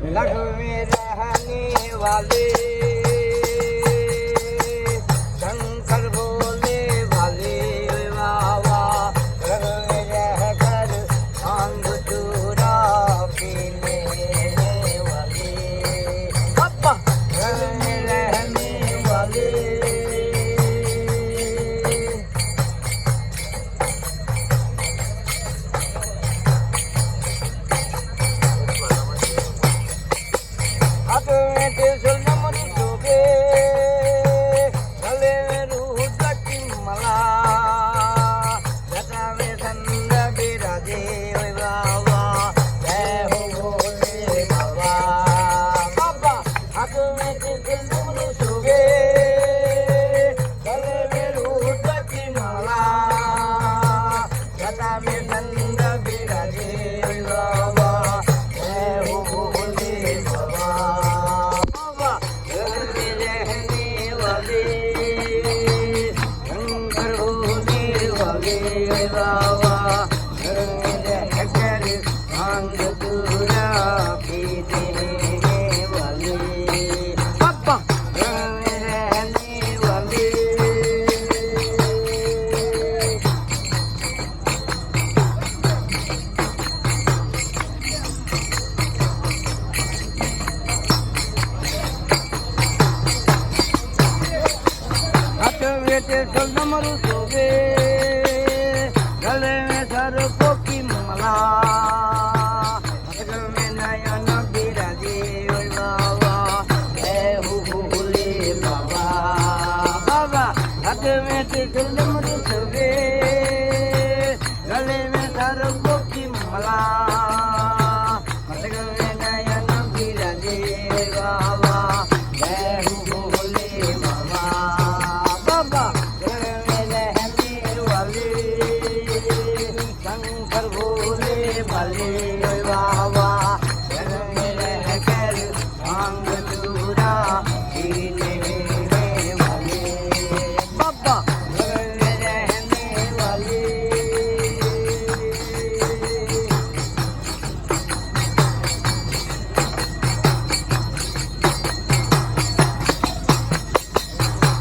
लग में रहने वाले शंकर भोले भाले बाबा, लग में रहकर भांग चूरा पीने वाले बाबा, लग में रहने वाले। हाथ में त्रिशूल नमन चुके, गले में रुद्र की माला, जटा में दंड विराजे ओए बाबा, जय हो भोले बाबा बाबा। हाथ में त्रिशूल नमन चुके, गले में रुद्र की माला, जटा में दंड विराजे ओए बाबा, जय हो भोले बाबा। नमरू सोबे, गले में सरको की माला, गले में नयन विराजे ओए बाबा, जय हो भोले बाबा बाबा। हाथ में त्रिशूल नमरू सोबे, गले में सरको की माला, गले में नयन विराजे ओए बाबा, जय हो भोले बाबा बाबा। शंकर भोले भाले ओए बाबा, घर में रहकर भांग चूरा पीने वाले बाबा, घर में रहने वाले।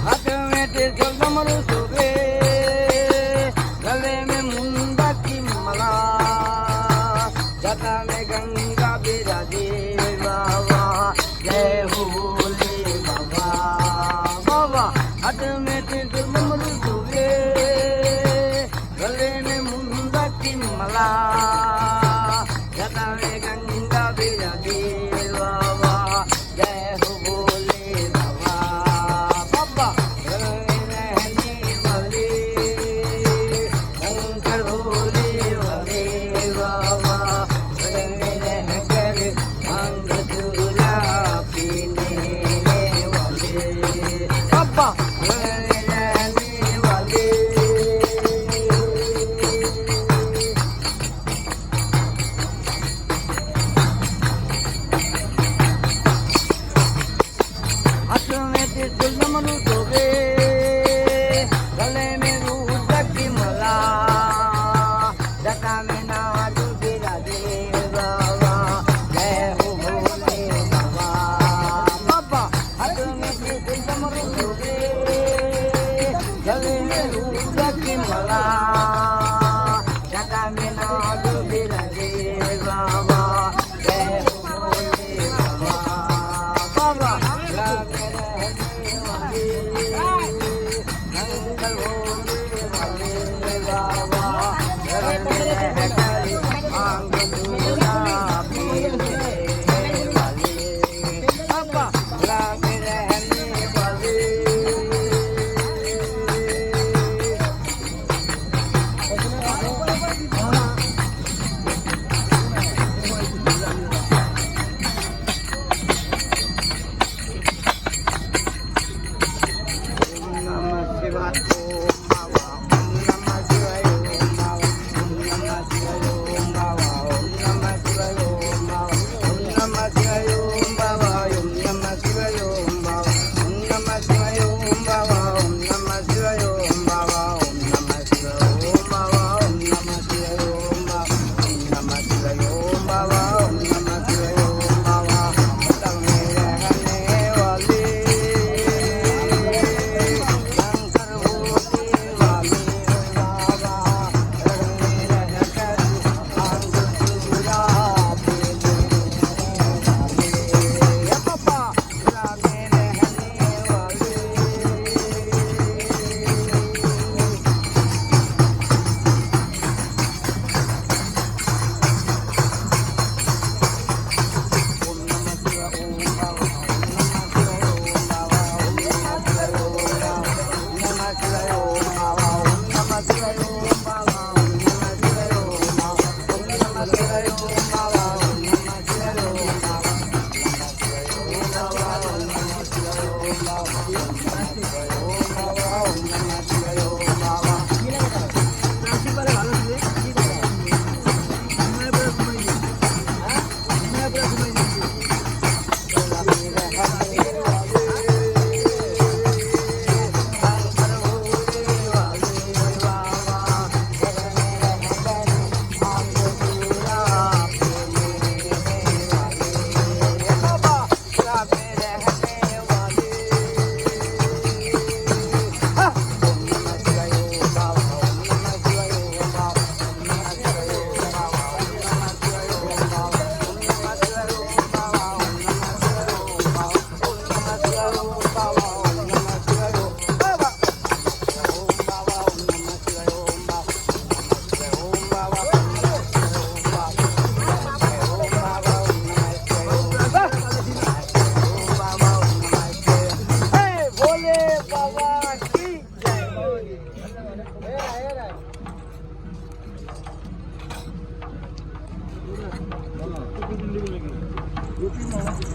हाथ में त्रिशूल डमरू शोभे, गले में मुंडा की माला, जटा में गंगा विराजे बाबा, जय हो भोले बाबा बाबा। हाथ में त्रिशूल डमरू शोभे, गले में मुंडा की माला, जटा में गंगा विराजे बाबा, जय हो भोले बाबा बाबा। घर में रहने वाले शंकर भोले भाले बाबा, घर में रहकर भांग चूरा पीने वाले बाबा, घर में रहने वाले। रुपये लगी 2-3 होगा